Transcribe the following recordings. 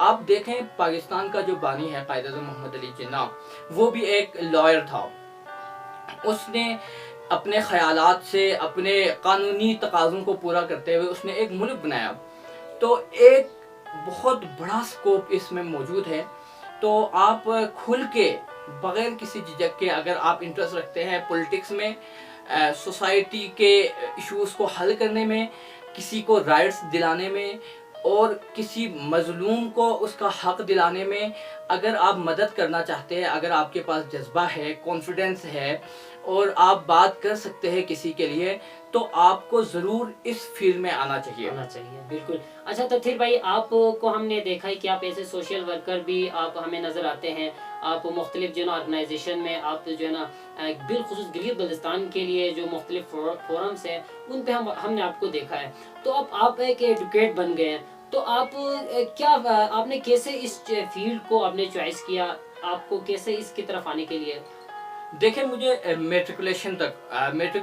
آپ دیکھیں پاکستان کا جو بانی ہے قائد اعظم محمد علی جناح، وہ بھی ایک لائر تھا. اس نے اپنے خیالات سے اپنے قانونی تقاضوں کو پورا کرتے ہوئے اس نے ایک ملک بنایا. تو ایک بہت بڑا سکوپ اس میں موجود ہے. تو آپ کھل کے بغیر کسی جھجک کے اگر آپ انٹرسٹ رکھتے ہیں پولیٹکس میں، سوسائٹی کے ایشوز کو حل کرنے میں، کسی کو رائٹس دلانے میں اور کسی مظلوم کو اس کا حق دلانے میں اگر آپ مدد کرنا چاہتے ہیں، اگر آپ کے پاس جذبہ ہے، کانفیڈنس ہے اور آپ بات کر سکتے ہیں کسی کے لیے، تو آپ کو ضرور اس فیلڈ میں آنا چاہیے. بالکل. اچھا تطہیر بھائی، آپ کو ہم نے دیکھا ہے کہ آپ ایسے سوشل ورکر بھی آپ ہمیں نظر آتے ہیں. آپ مختلف جو ہے نا آرگنائزیشن میں آپ جو ہے نا بالخصوص گلگت بلتستان کے لیے جو مختلف فورمز ہیں ان پہ ہم نے آپ کو دیکھا ہے. تو اب آپ ایک ایڈوکیٹ بن گئے ہیں، تو آپ نے کیسے اس فیلڈ کو آپ نے چوائس کیا؟ آپ کو کیسے اس کی طرف آنے کے لیے؟ دیکھیں، مجھے میٹرک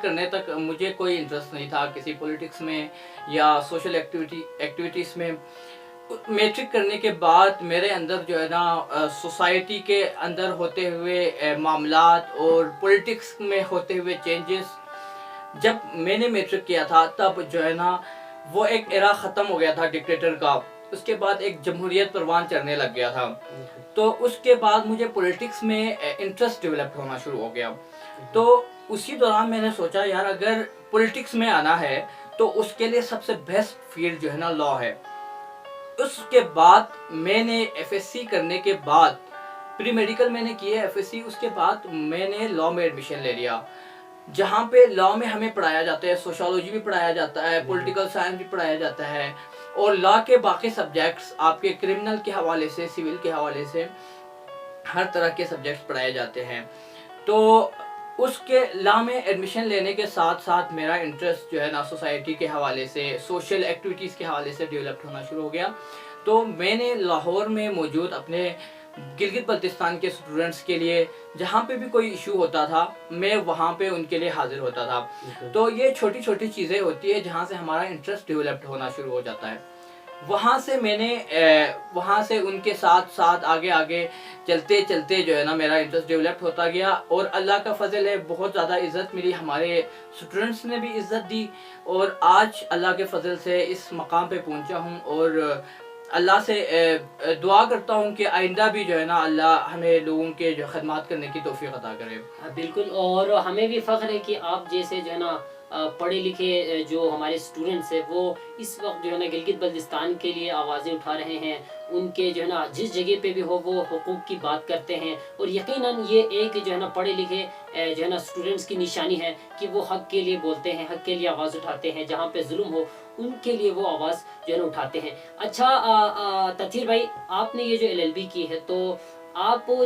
کرنے تک مجھے کوئی انٹرسٹ نہیں تھا کسی پولیٹکس میں یا سوشل ایکٹیویٹیز میں. میٹرک کرنے کے بعد میرے اندر جو ہے نا سوسائٹی کے اندر ہوتے ہوئے معاملات اور پولیٹکس میں ہوتے ہوئے چینجز، جب میں نے میٹرک کیا تھا تب جو ہے نا وہ ایک ایرا ختم ہو گیا تھا ڈکٹیٹر کا. اس کے بعد ایک جمہوریت پروان چڑھنے لگ گیا تھا. تو اس کے بعد مجھے پولیٹکس میں انٹرسٹ ڈیولپ ہونا شروع ہو گیا. تو اسی دوران میں نے سوچا یار اگر پولیٹکس میں آنا ہے تو اس کے لیے سب سے بیسٹ فیلڈ جو ہے نا لا ہے. اس کے بعد میں نے ایف ایس سی کرنے کے بعد پری میڈیکل میں نے کیا ایف ایس سی. اس کے بعد میں نے لا میں ایڈمیشن لے لیا، جہاں پہ لا میں ہمیں پڑھایا جاتا ہے، سوشالوجی بھی پڑھایا جاتا ہے، پولیٹیکل سائنس بھی پڑھایا جاتا ہے، اور لا کے باقی سبجیکٹس آپ کے کرمنل کے حوالے سے، سول کے حوالے سے ہر طرح کے سبجیکٹس پڑھائے جاتے ہیں. تو اس کے لا میں ایڈمیشن لینے کے ساتھ ساتھ میرا انٹرسٹ جو ہے نا سوسائٹی کے حوالے سے، سوشل ایکٹیویٹیز کے حوالے سے ڈیولپ ہونا شروع ہو گیا. تو میں نے لاہور میں موجود اپنے گلگت بلتستان کے اسٹوڈنٹس کے لیے جہاں پہ بھی کوئی ایشو ہوتا تھا میں وہاں پہ ان کے لیے حاضر ہوتا تھا. تو یہ چھوٹی چھوٹی چیزیں ہوتی ہیں جہاں سے ہمارا انٹرسٹ ڈیولپڈ ہونا شروع ہو جاتا ہے. وہاں سے میں نے وہاں سے ان کے ساتھ ساتھ آگے چلتے چلتے جو ہے نا میرا انٹرسٹ ڈیولپ ہوتا گیا، اور اللہ کا فضل ہے بہت زیادہ عزت ملی، ہمارے اسٹوڈنٹس نے بھی عزت دی، اور آج اللہ کے فضل سے اس مقام پہ پہنچا ہوں. اور اللہ سے دعا کرتا ہوں کہ آئندہ بھی جو ہے نا اللہ ہمیں لوگوں کے جو خدمات کرنے کی توفیق عطا کرے. بالکل. اور ہمیں بھی فخر ہے کہ آپ جیسے جو ہے نا پڑھے لکھے جو ہمارے اسٹوڈنٹس ہیں وہ اس وقت جو ہے نا گلگت بلتستان کے لیے آوازیں اٹھا رہے ہیں. ان کے جو ہے نا جس جگہ پہ بھی ہو وہ حقوق کی بات کرتے ہیں، اور یقیناً یہ ایک جو ہے نا پڑھے لکھے جو ہے نا اسٹوڈنٹس کی نشانی ہے کہ وہ حق کے لیے بولتے ہیں، حق کے لیے آواز اٹھاتے ہیں. جہاں پہ ظلم ہو ان کے لیے وہ آواز جو ہے نا اٹھاتے ہیں. اچھا تطہیر بھائی، آپ نے یہ جو LLB کی ہے، تو آپ کو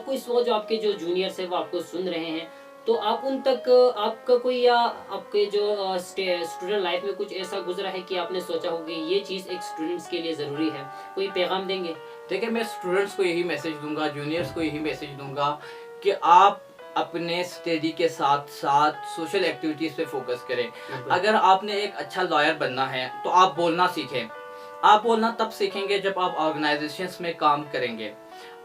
اس وقت جو آپ کے جو جونیئرس ہیں وہ آپ کو سن رہے ہیں، تو آپ ان تک آپ کا کوئی یا آپ کے جو اسٹوڈنٹ لائف میں کچھ ایسا گزرا ہے کہ آپ نے سوچا ہو کہ یہ چیز ایک اسٹوڈنٹس کے لیے ضروری ہے، کوئی پیغام دیں گے؟ دیکھیں، میں اسٹوڈنٹس کو یہی میسج دوں گا، جونیئرس کو یہی میسج دوں گا کہ آپ اپنے اسٹڈی کے ساتھ ساتھ سوشل ایکٹیویٹیز پہ فوکس کریں. اگر آپ نے ایک اچھا لائر بننا ہے تو آپ بولنا سیکھیں. آپ بولنا تب سیکھیں گے جب آپ آرگنائزیشنز میں کام کریں گے.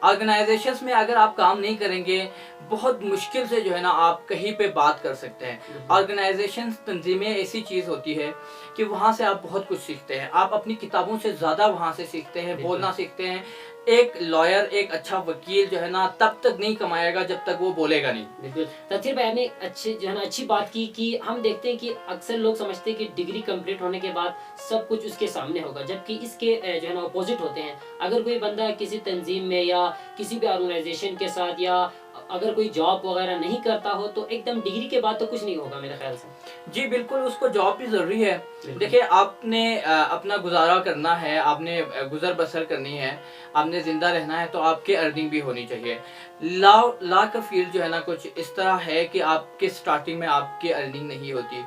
آرگنائزیشنز میں اگر آپ کام نہیں کریں گے بہت مشکل سے جو ہے نا آپ کہیں پہ بات کر سکتے ہیں. آرگنائزیشنز، تنظیمیں ایسی چیز ہوتی ہے کہ وہاں سے آپ بہت کچھ سیکھتے ہیں. آپ اپنی کتابوں سے زیادہ وہاں سے سیکھتے ہیں، بولنا سیکھتے ہیں. ایک لائر، ایک اچھا وکیل جو ہے نا تب تک نہیں کمائے گا جب تک وہ بولے گا نہیں. بالکل. تطہیر بھائی نے اچھی بات کی کہ ہم دیکھتے ہیں کہ اکثر لوگ سمجھتے ہیں کہ ڈگری کمپلیٹ ہونے کے بعد سب کچھ اس کے سامنے ہوگا، جبکہ اس کے جو ہے نا اپوزٹ ہوتے ہیں. اگر کوئی بندہ کسی تنظیم میں یا کسی بھی آرگنائزیشن کے ساتھ، یا اگر کوئی جاب وغیرہ نہیں کرتا ہو، تو ایک دم ڈگری کے بعد تو کچھ نہیں ہوگا میرے خیال سے. جی بالکل، اس کو جاب بھی ضروری ہے. دیکھیں، آپ نے اپنا گزارا کرنا ہے، آپ نے گزر بسر کرنی ہے، آپ نے زندہ رہنا ہے، تو آپ کی ارننگ بھی ہونی چاہیے. لا کا فیلڈ جو ہے نا کچھ اس طرح ہے کہ آپ کے سٹارٹنگ میں آپ کی ارننگ نہیں ہوتی.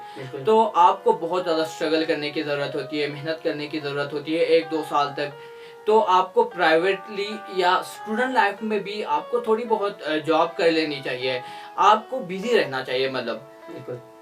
تو آپ کو بہت زیادہ اسٹرگل کرنے کی ضرورت ہوتی ہے، محنت کرنے کی ضرورت ہوتی ہے 1-2 سال تک. تو آپ کو پرائیویٹلی یا اسٹوڈنٹ لائف میں بھی آپ کو تھوڑی بہت جاب کر لینی چاہیے. آپ کو بیزی رہنا چاہیے. مطلب